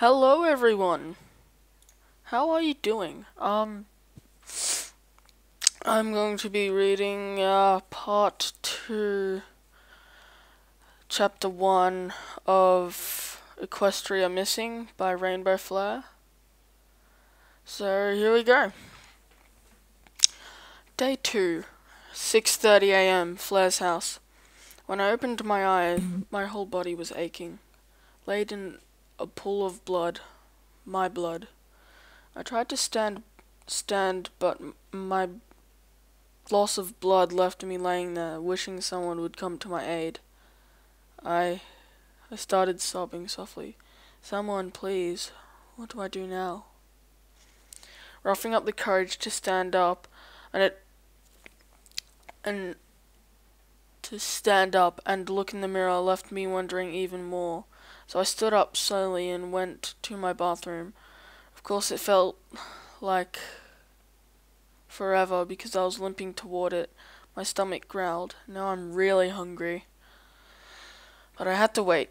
Hello everyone. How are you doing? I'm going to be reading part 2, chapter 1 of Equestria Missing by Rainbow Flare. So here we go. Day 2, 6:30 a.m. Flare's house. When I opened my eye, my whole body was aching, laid in a pool of blood, my blood. I tried to stand, but my loss of blood left me laying there, wishing someone would come to my aid. I started sobbing softly. Someone, please. What do I do now? Roughing up the courage to stand up, and to stand up and look in the mirror left me wondering even more. So I stood up slowly and went to my bathroom. Of course, it felt like forever because I was limping toward it. My stomach growled. Now I'm really hungry. But I had to wait.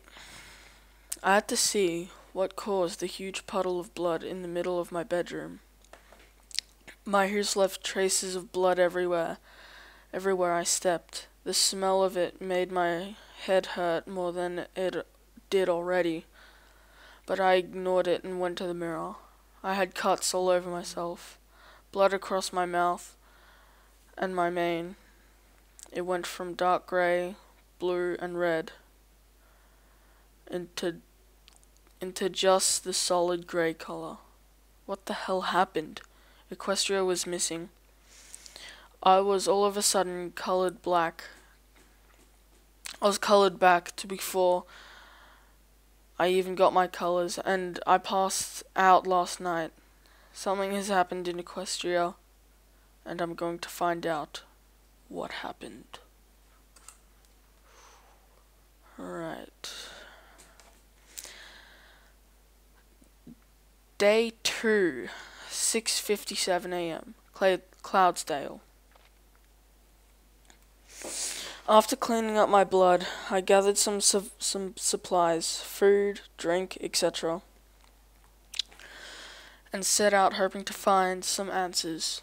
I had to see what caused the huge puddle of blood in the middle of my bedroom. My ears left traces of blood everywhere I stepped. The smell of it made my head hurt more than it did already. But I ignored it and went to the mirror. I had cuts all over myself, blood across my mouth and my mane. It went from dark grey, blue, and red into just the solid grey color. What the hell happened? Equestria was missing. I was all of a sudden colored black. I was colored back to before I even got my colors, and I passed out last night. Something has happened in Equestria, and I'm going to find out what happened. Alright. Day 2, 6:57 a.m. Cloudsdale. After cleaning up my blood, I gathered some supplies, food, drink, etc., and set out hoping to find some answers.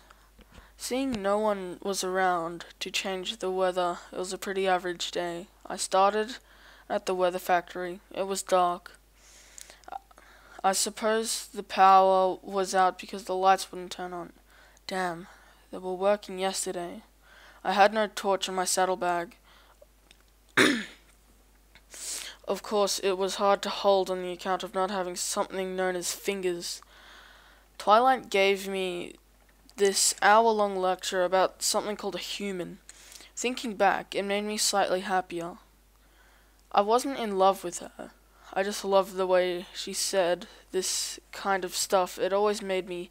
Seeing no one was around to change the weather, it was a pretty average day. I started at the weather factory. It was dark. I suppose the power was out because the lights wouldn't turn on. Damn, they were working yesterday. I had no torch in my saddlebag. Of course, it was hard to hold on the account of not having something known as fingers. Twilight gave me this hour-long lecture about something called a human. Thinking back, it made me slightly happier. I wasn't in love with her. I just loved the way she said this kind of stuff. It always made me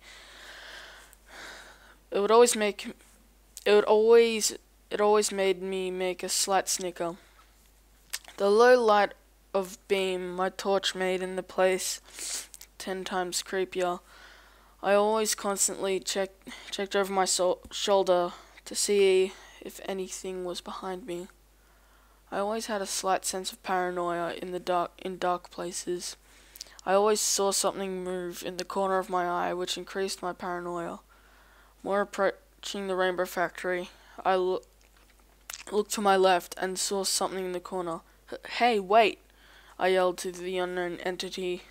make a slight snicker. The low light of beam my torch made in the place 10 times creepier. I always constantly checked over my shoulder to see if anything was behind me. I always had a slight sense of paranoia in dark places. I always saw something move in the corner of my eye, which increased my paranoia. More approaching the Rainbow Factory, I looked to my left and saw something in the corner. Hey, wait! I yelled to the unknown entity.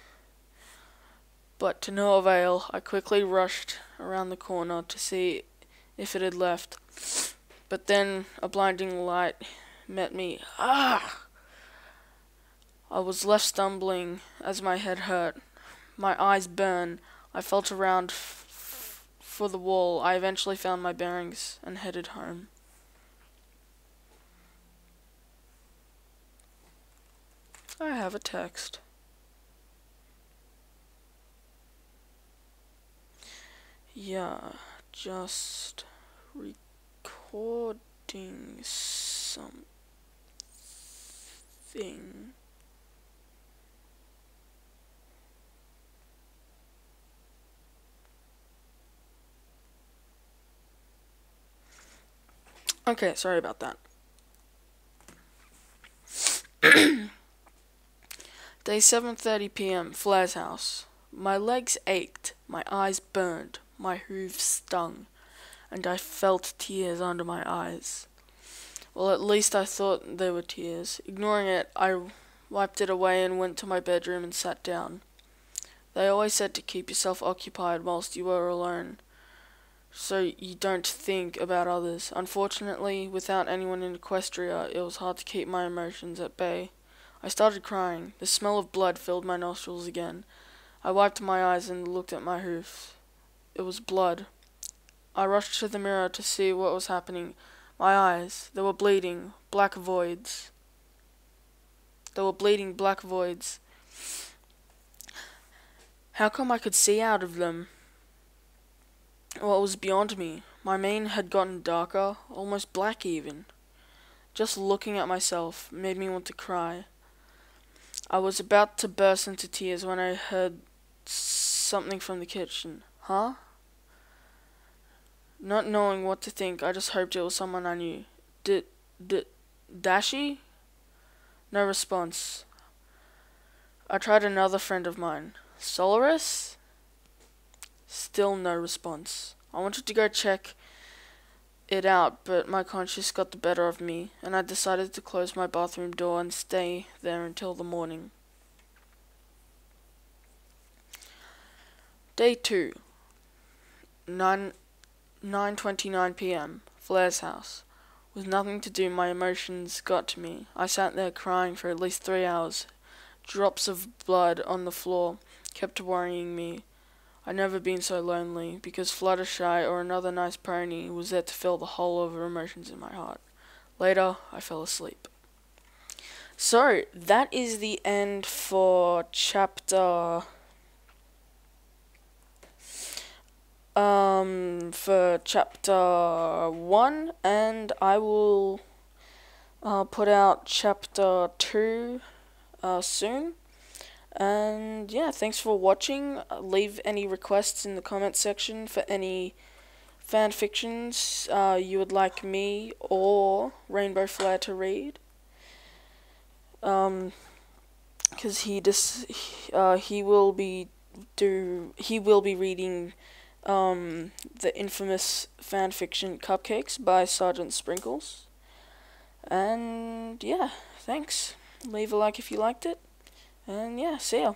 But to no avail, I quickly rushed around the corner to see if it had left. But then a blinding light met me. Ah! I was left stumbling as my head hurt. My eyes burned. I felt around for the wall. I eventually found my bearings and headed home. I have a text. Yeah, just recording something. Okay, sorry about that. Day 7:30 p.m. Flair's house. My legs ached, my eyes burned, my hooves stung, and I felt tears under my eyes. Well, at least I thought they were tears. Ignoring it, I wiped it away and went to my bedroom and sat down. They always said to keep yourself occupied whilst you were alone, so you don't think about others. Unfortunately, without anyone in Equestria, it was hard to keep my emotions at bay. I started crying. The smell of blood filled my nostrils again. I wiped my eyes and looked at my hoofs. It was blood. I rushed to the mirror to see what was happening. My eyes, they were bleeding, black voids. They were bleeding black voids. How come I could see out of them? Well, it was beyond me. My mane had gotten darker, almost black even. Just looking at myself made me want to cry. I was about to burst into tears when I heard something from the kitchen. Huh? Not knowing what to think, I just hoped it was someone I knew. Dashi? No response. I tried another friend of mine. Solaris? Still no response. I wanted to go check it out, but my conscience got the better of me, and I decided to close my bathroom door and stay there until the morning. Day 2. 9:29 p.m. Flair's house. With nothing to do, my emotions got to me. I sat there crying for at least 3 hours. Drops of blood on the floor kept worrying me. I'd never been so lonely, because Fluttershy or another nice pony was there to fill the hole of emotions in my heart. Later, I fell asleep. So, that is the end for chapter 1, and I will put out chapter 2 soon. And yeah, thanks for watching. Leave any requests in the comment section for any fan fictions you would like me or Rainbow Flair to read. Because he will be reading the infamous fanfiction Cupcakes by Sergeant Sprinkles. And yeah, thanks. Leave a like if you liked it. And yeah, see ya.